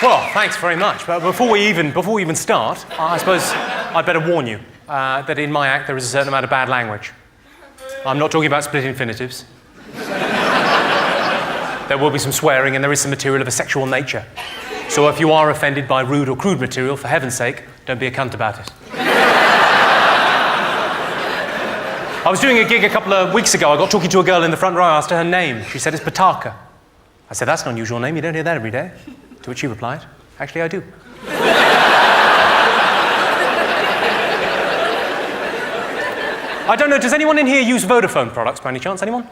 Well, thanks very much. But before we even start, I suppose I'd better warn you that in my act there is a certain amount of bad language. I'm not talking about split infinitives. There will be some swearing and there is some material of a sexual nature. So if you are offended by rude or crude material, for heaven's sake, don't be a cunt about it. I was doing a gig a couple of weeks ago. I got talking to a girl in the front row. I asked her her name. She said it's Pataka. I said, that's an unusual name. You don't hear that every day. To which she replied, actually, I do. I don't know, does anyone in here use Vodafone products by any chance? Anyone?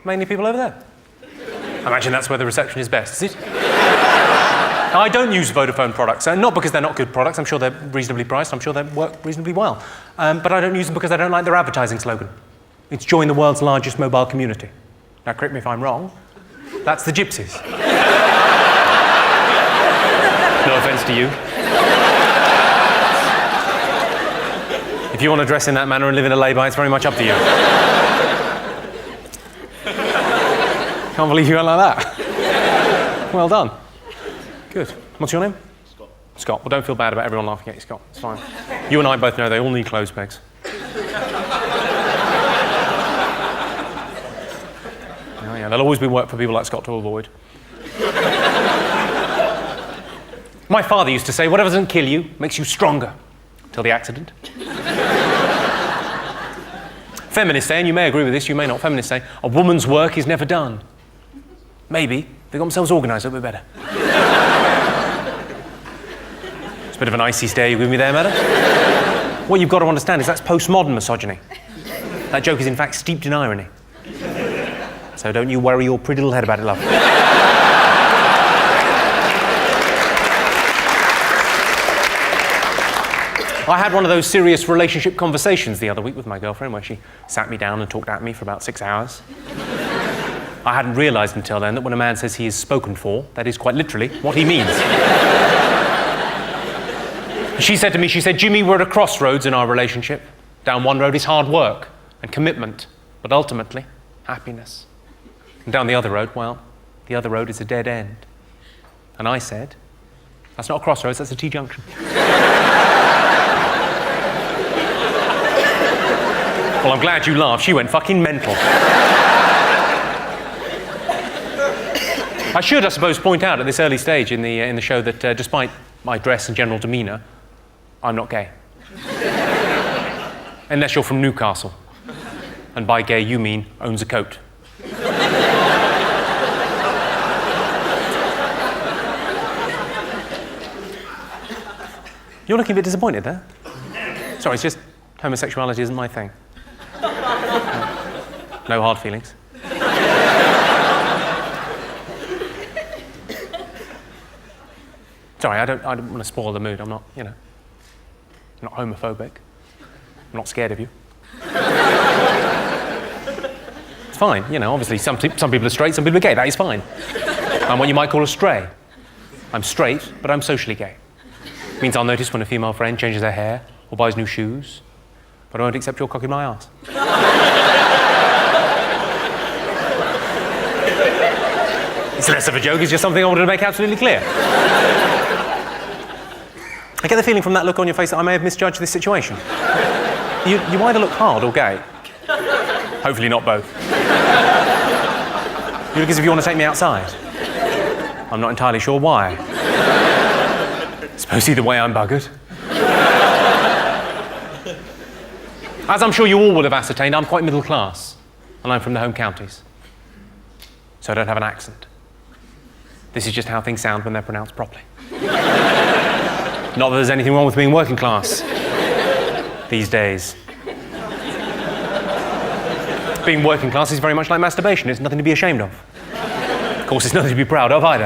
Mainly people over there. I imagine that's where the reception is best, is it? I don't use Vodafone products, not because they're not good products. I'm sure they're reasonably priced. I'm sure they work reasonably well. But I don't use them because I don't like their advertising slogan. It's join the world's largest mobile community. Now, correct me if I'm wrong. That's the gypsies. No offence to you. If you want to dress in that manner and live in a lay-by, it's very much up to you. Can't believe you went like that. Well done. Good. What's your name? Scott. Scott. Well, don't feel bad about everyone laughing at you, Scott. It's fine. You and I both know they all need clothes pegs. Oh, yeah, there'll always be work for people like Scott to avoid. My father used to say, whatever doesn't kill you makes you stronger. Till the accident. Feminists say, and you may agree with this, you may not, feminists say, a woman's work is never done. Maybe they got themselves organised a bit better. It's a bit of an icy stare you give me there, madam. What you've got to understand is that's postmodern misogyny. That joke is in fact steeped in irony. So don't you worry your pretty little head about it, love. I had one of those serious relationship conversations the other week with my girlfriend where she sat me down and talked at me for about 6 hours. I hadn't realised until then that when a man says he is spoken for, that is quite literally what he means. She said to me, Jimmy, we're at a crossroads in our relationship. Down one road is hard work and commitment, but ultimately, happiness. And down the other road, well, the other road is a dead end. And I said, that's not a crossroads, that's a T-junction. Well, I'm glad you laughed. She went fucking mental. I should, I suppose, point out at this early stage in the show that despite my dress and general demeanour, I'm not gay. Unless you're from Newcastle. And by gay, you mean owns a coat. You're looking a bit disappointed there. Sorry, it's just homosexuality isn't my thing. No hard feelings. Sorry, I don't want to spoil the mood. I'm not, I'm not homophobic. I'm not scared of you. It's fine, obviously some people are straight, some people are gay. That is fine. I'm what you might call a stray. I'm straight, but I'm socially gay. It means I'll notice when a female friend changes her hair or buys new shoes, but I won't accept your cock in my arse. It's less of a joke, it's just something I wanted to make absolutely clear. I get the feeling from that look on your face that I may have misjudged this situation. You either look hard or gay. Hopefully not both. You look as if you want to take me outside. I'm not entirely sure why. I suppose either way I'm buggered. As I'm sure you all will have ascertained, I'm quite middle class, and I'm from the home counties. So I don't have an accent. This is just how things sound when they're pronounced properly. Not that there's anything wrong with being working class these days. Being working class is very much like masturbation. It's nothing to be ashamed of. Of course, it's nothing to be proud of either.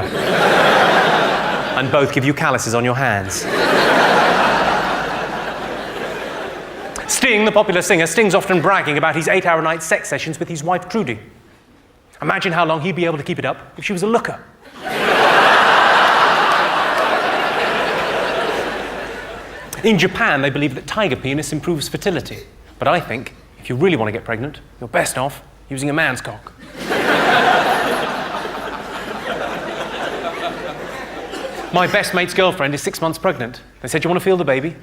And both give you calluses on your hands. Sting, the popular singer, Sting's often bragging about his 8-hour-a-night sex sessions with his wife, Trudy. Imagine how long he'd be able to keep it up if she was a looker. In Japan, they believe that tiger penis improves fertility. But I think, if you really want to get pregnant, you're best off using a man's cock. My best mate's girlfriend is 6 months pregnant. They said, "Do you want to feel the baby?"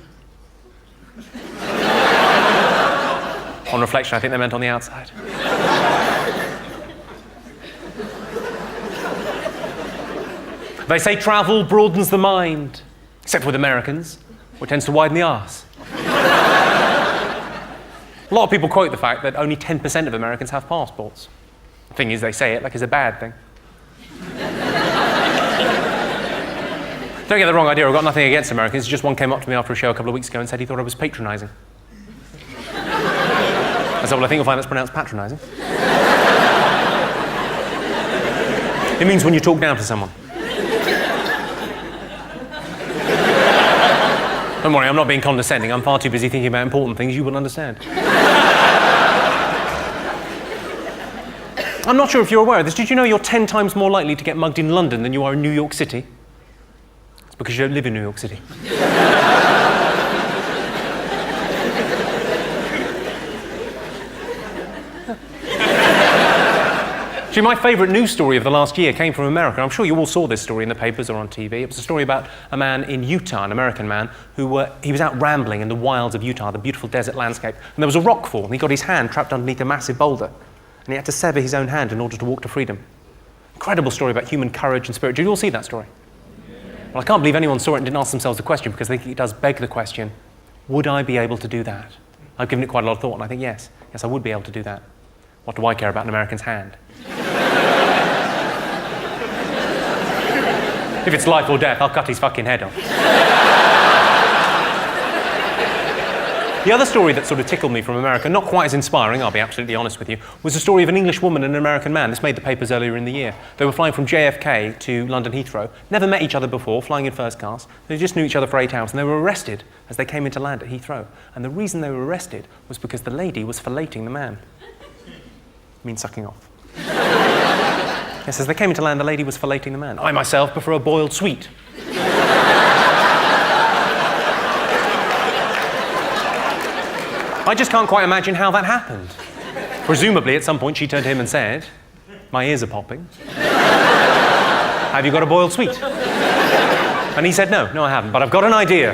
On reflection, I think they meant on the outside. They say travel broadens the mind, except with Americans, which tends to widen the arse. A lot of people quote the fact that only 10% of Americans have passports. The thing is, they say it like it's a bad thing. Don't get the wrong idea, I've got nothing against Americans. Just one came up to me after a show a couple of weeks ago and said he thought I was patronising. I said, "Well, I think you'll find that's pronounced patronising." It means when you talk down to someone. Don't worry, I'm not being condescending. I'm far too busy thinking about important things you wouldn't understand. I'm not sure if you're aware of this. Did you know you're 10 times more likely to get mugged in London than you are in New York City? It's because you don't live in New York City. See, my favourite news story of the last year came from America. I'm sure you all saw this story in the papers or on TV. It was a story about a man in Utah, an American man, he was out rambling in the wilds of Utah, the beautiful desert landscape, and there was a rock fall, and he got his hand trapped underneath a massive boulder, and he had to sever his own hand in order to walk to freedom. Incredible story about human courage and spirit. Did you all see that story? Well, I can't believe anyone saw it and didn't ask themselves the question, because I think it does beg the question, would I be able to do that? I've given it quite a lot of thought, and I think yes, I would be able to do that. What do I care about an American's hand? If it's life or death, I'll cut his fucking head off. The other story that sort of tickled me from America, not quite as inspiring, I'll be absolutely honest with you, was the story of an English woman and an American man. This made the papers earlier in the year. They were flying from JFK to London Heathrow, never met each other before, flying in first class. They just knew each other for 8 hours, and they were arrested as they came into land at Heathrow. And the reason they were arrested was because the lady was filleting the man. I mean sucking off. Yes, as they came into land, the lady was filleting the man. I myself prefer a boiled sweet. I just can't quite imagine how that happened. Presumably, at some point, she turned to him and said, "My ears are popping. Have you got a boiled sweet?" And he said, no, I haven't, but I've got an idea.